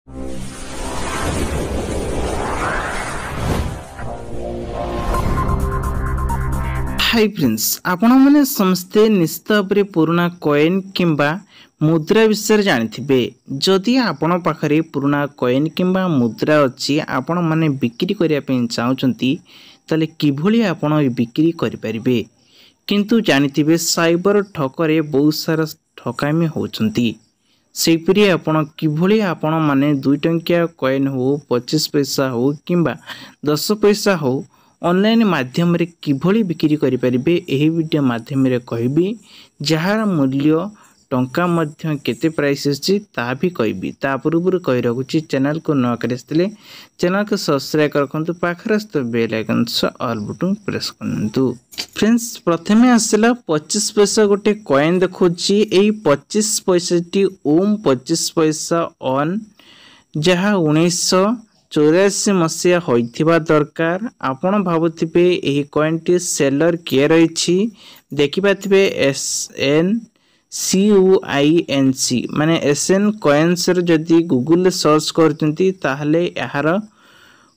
Hi friends, आपण मैंने समस्ते निश्चित भाव पुराना कॉइन किंबा मुद्रा विषय जानते। जदि आपण पाखरे पुराना कॉइन किंबा मुद्रा अच्छी आपण मैंने बिक्री करने चाहते ताले किभली आपण बिक्री करें। किंतु जानते साइबर ठकरे बहुत सारा ठकामी होती। सेपरी आपण किभली आपण माने 2 टंकिया कॉइन हो 25 पैसा हो किंबा 10 पैसा हो ऑनलाइन माध्यम रे किभली बिक्री करि परिबे एही वीडियो माध्यम रे कहबी। जहार मूल्य टंका मध्य केते प्राइस अछि ता भी कहबी। ता पूर्व कहि रखुची चैनल को न करस्तिले चैनल को सब्सक्राइब करखंतु पाखरस्त बेल आइकन से ऑल बटन प्रेस करंतु। फ्रेंड्स प्रथमे आसला 25 पैसा गोटे कॉइन देखुची। एही 25 पैसा टी ओम 25 पैसा ऑन जहा 1984 मसीहा होइथिबा दरकार। आपण भाबुथिबे एही कॉइन टी सेलर के रहिछि देखिबाथिबे SNCOINC माने SN कॉइन्स रे जदी गूगल सर्च करचंती ताहले यार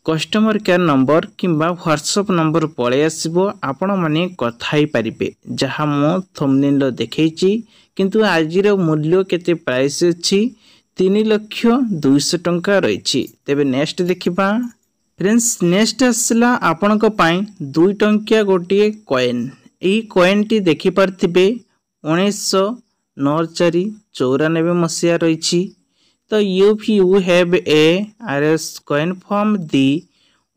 कस्टमर केयर नंबर किंबा व्हाट्सएप नंबर पळे आसीबो। आपण माने कथाई परिबे जहा मो थंबनेल देखैछि। किंतु आजिर मूल्य केते प्राइस अछि 3,200,000 टंका रही। तेबे नेक्स्ट देखिबा। फ्रेंड्स नेक्स्ट आसला आपण को पाई 2 टंकिया गोटे कॉइन। एही कॉइन टी देखि परथिबे 1994 मसीहा रही। तो if you have a RS coin from the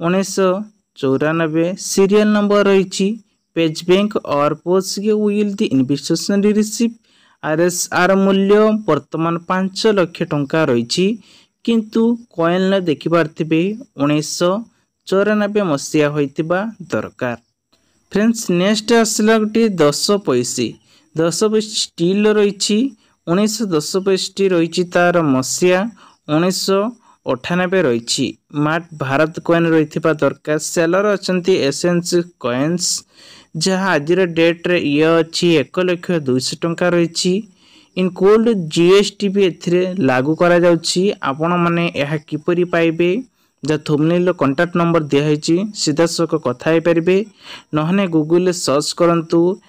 1994 serial number रही पेज बैंक और post will the invitation receive RSR मूल्य वर्तमान 5 लाख टंका रही। किंतु कॉइन देखि पारथिबे 1994 मसीहा होइतिबा दरकार। फ्रेंड्स नेक्स्ट आसला गोटे 10 पैसे। 10 पैसे स्टील रही 1910 पैसे रही तार मसीहा 1998 रही। मार्ट भारत कॉइन रही दरकार। सेलर अच्छी एसेंस कॉइन्स जहाँ आज डेट रे ये अच्छी 1,200,000 टंका रही। इन कोल्ड जीएसटी भी एथिरे लागू करा जाउछि। आपण माने यह किपरि पाइबे ज थंबनेल कांटेक्ट नंबर दिया है सीधा सक कथा है परिबे। नहने गूगल सर्च करंतु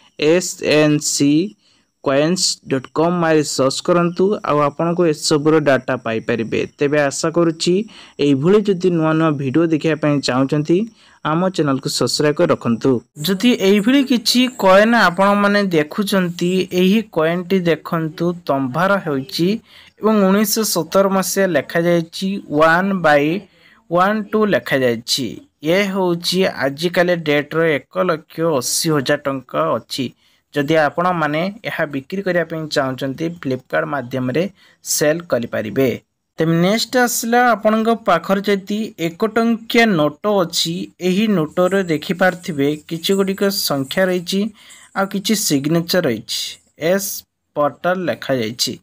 sncoins.com मारी सर्च करंतु आ आपन को ए सबरो डाटा पाई परिबे। तेबे आशा करूची एई भली जदी नुवा नुवा वीडियो देखिया पई चाहउचंती आम चैनल को सब्सक्राइब कर रखंतु। जदी एई भली किछि कॉइन आपण माने देखुचंती एही कॉइन टी देखंतु तंभार होईची एवं 1917 मसिया लेखा जायछि 1/12 लेखा जायछि। ये होची आजिकल डेट रो 1,80,000 टंका अछि। जदि आपण माने यह बिक्री करिया पे चाहउचंती फ्लिपकार्ट माध्यम रे सेल करि परिबे। तेम नेक्स्ट आसला आपण को पाखर जति 1 टंकिया नोट अछि। एही नोट रे देखि पारथिबे किछि गुडी को संख्या रहिछि आ किछि सिग्नेचर रहिछि। एस पोर्टल लेखा जायछि।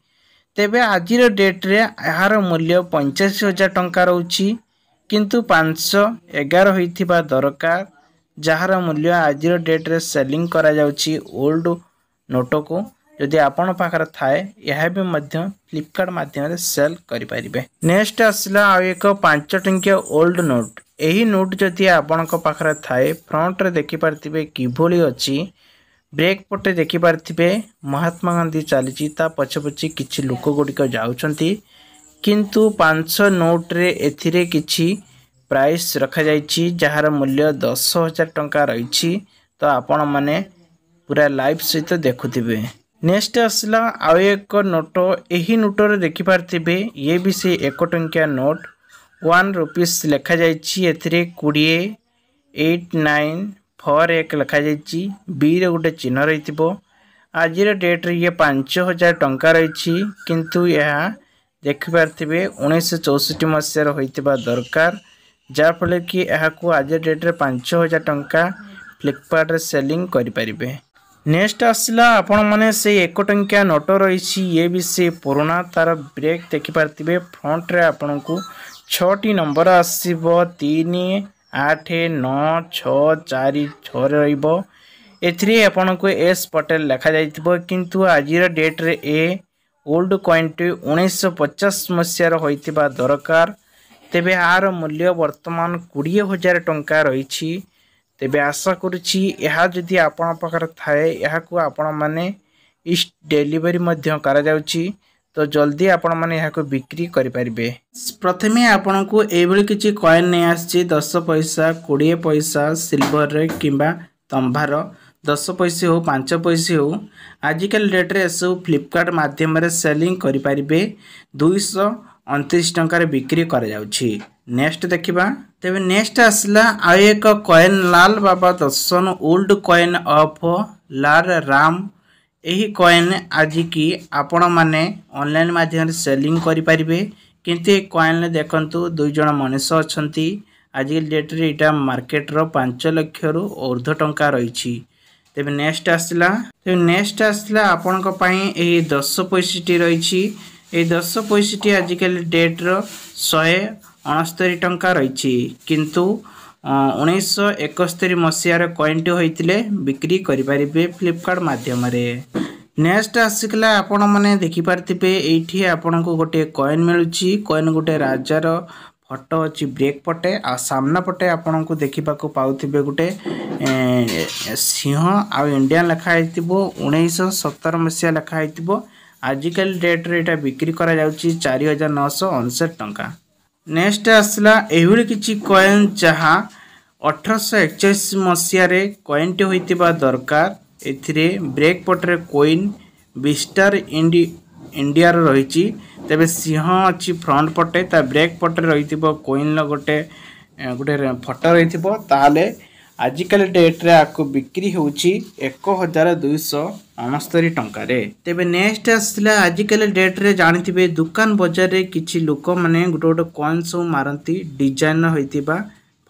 तेबे आजिर डेट रे यार मूल्य 85,000 टंका रहउछि। किंतु 511 होइथिबा दरकार जहार मूल्य आजिर डेट रे सेलिंग करा जाउछि ओल्ड नोट को। जदि आपण पाखर थाए यह भी मध्य फ्लिपकार्ट माध्यम रे सेल करि परिबे। नेक्स्ट आसला आ एक 5 टंकिया ओल्ड नोट। एही नोट जदि आपण को पाखर थाए फ्रंट रे देखि परथिबे किभली अछि। ब्रेक पटे देखि परथिबे महात्मा गांधी चलीछि ता पछे पछे किछि लोक गुडिक जाउछंती। किंतु 500 नोट रे एथिरे किछि प्राइस रखा जाइछि जहार मूल्य 10,000 टंका रही। तो आपण माने पूरा लाइव सहित देखुथिबे। नेक्स्ट आसला आ एक नोट। एही नोट रे देखि पारथिबे ये भी से 1 टंकिया नोट 1 रुपीस लेखा जाइछि। एथिरे 28,941 लेखा जाइछि। बी रे गोटे चिन्ह रहिथिबो। आजिर डेट रे ये 5,000 टंका रही। किंतु यह देखि पारथिबे 1964 मसीहा होइतिबा दरकार जार फल कि यह को आज डेट रे 5,000 टंका फ्लिपकार्ट रे सेलिंग करि परिबे। नेक्स्ट आसला आपण माने से 1 टंकिया नोट रही। ये भी से पुराना तार ब्रेक देखि पारथिबे। फ्रंट रे आपण को 6टी नंबर आसीबो 3 8 9 6 4 6 रहइबो। एथरे आपण को एस पटेल लिखा जाइथिबो। किंतु आजिर डेट रे ए ओल्ड कॉइन टी 1950 मसीहार होइतिबा दरकार तेबे यार मूल्य वर्तमान 20,000 टंका रही। तेबे आशा करुछि यह जदि आपण पाखर थाए याकू आपण माने इस्ट डेलीवरी मध्य करा जाउछि तो जल्दी आपण माने याकू बिक्री करि परिबे। प्रथमे आपण को एभली किछि कॉइन नै आछि 10 पैसा 20 पैसा सिल्वर रे किंबा तंभार 10 पैसे हो 5 पैसे हो आजिकल डेट रे सब फ्लिपकार्ट माध्यम रे सेलिंग करि परिबे 229 टंका रे बिक्री करा जाउछि। नेक्स्ट देखिबा तेबे नेक्स्ट आसला आ एक कॉइन लाल बाबा दर्शन old coin of Lal Ram. यही कॉइन आज की आपण माने ऑनलाइन माध्यम सेलिंग करि परिबे किंतु ए कॉइन देखंतु दुई जण मनुष्य अछंती। आज डेट रे इटा मार्केट रो 5 लाख रु ऊर्ध्व टंका रही। तेबे नेक्स्ट आसला आपण को पई एही 10 पैसेटी रही। ए 10 पैसेटी आजिकल डेट रो 169 टंका रही किंतु 1971 मसीहार कॉइनटी होइतिले बिक्री करि परिबे फ्लिपकार्ट माध्यम रे। नेक्स्ट आसिकला आपण माने देखि पारथिबे एठी आपण को गोटे कॉइन मिलुची। कॉइन गोटे राजार फोटो अछि ब्रेक पटे आ सामना पटे आपण को देखिबा को पाउथिबे गोटे सिंह आ इंडियन लिखा आइतिबो 1970 मसीहा लिखा आइतिबो। आजिकल डेट रे एटा बिक्री करा जाउची 4959 टंका। नेक्स्ट आसला एहुली किछि कॉइन जहा 1841 मसीहा रे कॉइनटी होइतिबा दरकार। एथिरे ब्रेक पटरे कॉइन विस्टार इंडिया रो रहिछि। तबे सिंह अछि फ्रंट पटे ता ब्रेक पटरे रहितिबो कॉइन ल गोटे फोटो रहितिबो। ताले आजिकल डेट रे आको बिक्री होउछि 1269 टंका रे। तेबे नेक्स्ट आसला आजिकल डेट रे जानिथिबे दुकान बाजार रे किछि लोक माने गोटे कॉइन सब मारंती डिजाइन होइतिबा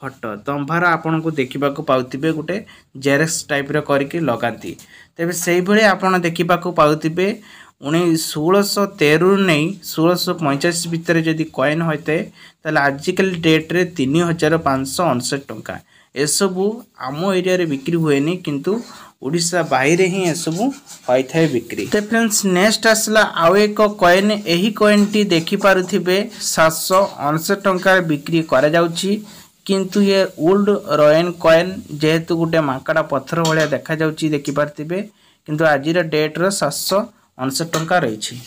फोटो तंभार आपण को देखिबा को पाउतिबे गोटे जेरेक्स टाइप रे करके लगाती। तेबे सेही भले आपण देखिबा को पाउतिबे 1613 नै 1685 भितर जदि कॉइन होइते ताले आजिकल डेट रे 3559 टंका। एसबू आम एरिया रे बिक्री हुएनी किंतु ओडिशा बाहर ही एसबू होई थाए बिक्री। ते फ्रेंड्स नेक्स्ट आसला आउ एक कॉइन। एही कॉइन टी देखि पारुथिबे 759 टंका रे बिक्री करा जाउची किंतु ये ओल्ड रॉयल कॉइन जेहेतु गोटे माकड़ा पत्थर भलिया देखा जाउची देखि पारथिबे किंतु आजिर डेट रो 759 टंका रही।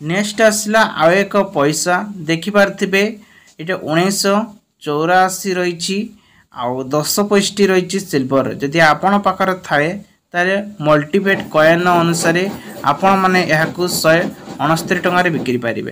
नेक्स्ट आसला आउ एक पैसा देखि पारथिबे एटा 1984 रही आउ 10 पैसेटी रही सिल्वर। जदि आपण पाखर थाए तारे मल्टीपेट कॉइन अनुसार आपण माने याकू 169 टंका रे बिक्री पारिबे।